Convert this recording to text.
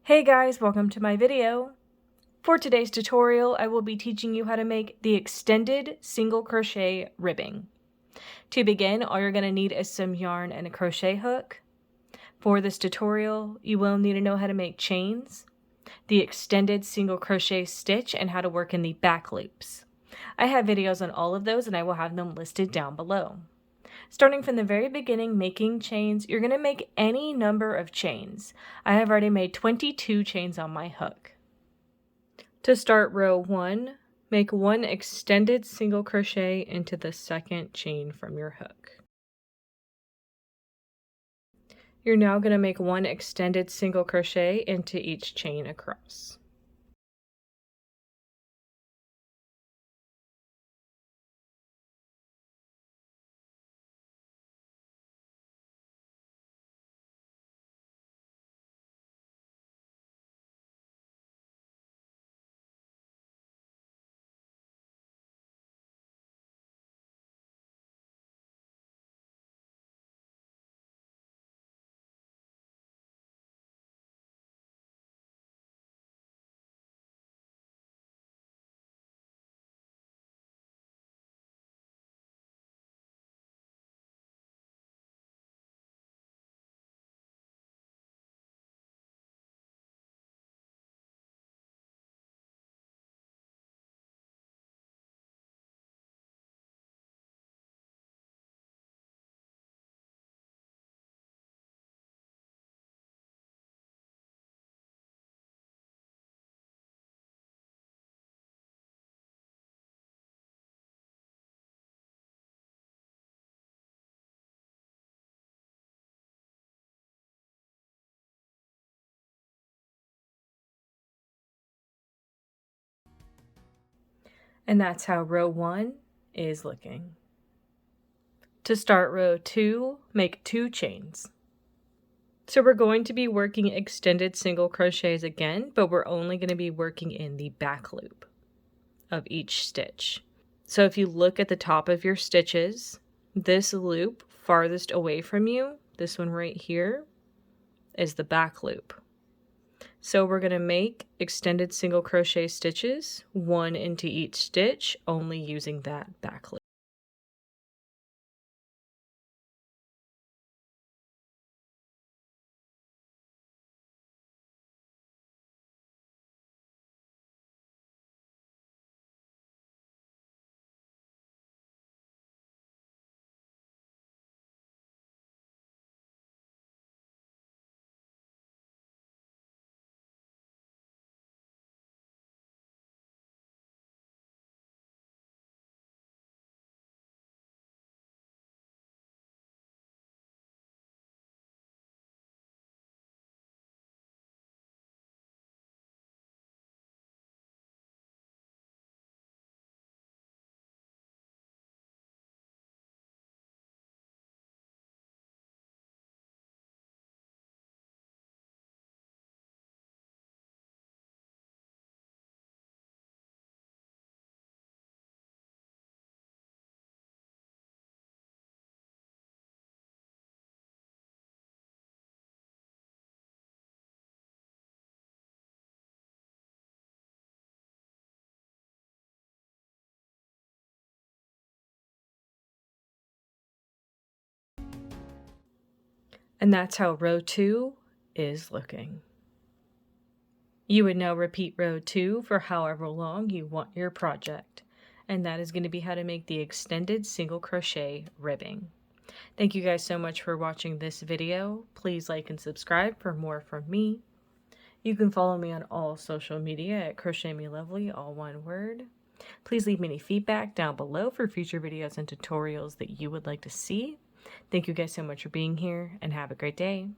Hey guys, welcome to my video. For today's tutorial, I will be teaching you how to make the extended single crochet ribbing. To begin, all you're going to need is some yarn and a crochet hook. For this tutorial, you will need to know how to make chains, the extended single crochet stitch, and how to work in the back loops. I have videos on all of those and I will have them listed down below. Starting from the very beginning, making chains, you're going to make any number of chains. I have already made 22 chains on my hook. To start row 1, make 1 extended single crochet into the second chain from your hook. You're now going to make 1 extended single crochet into each chain across. And that's how row 1 is looking. To start row 2, make 2 chains. So we're going to be working extended single crochets again, but we're only going to be working in the back loop of each stitch. So if you look at the top of your stitches, this loop farthest away from you, this one right here, is the back loop. So we're going to make extended single crochet stitches, 1 into each stitch, only using that back loop. And that's how row 2 is looking. You would now repeat row 2 for however long you want your project. And that is going to be how to make the extended single crochet ribbing. Thank you guys so much for watching this video. Please like and subscribe for more from me. You can follow me on all social media at crochetmelovely, all one word. Please leave me any feedback down below for future videos and tutorials that you would like to see. Thank you guys so much for being here and have a great day.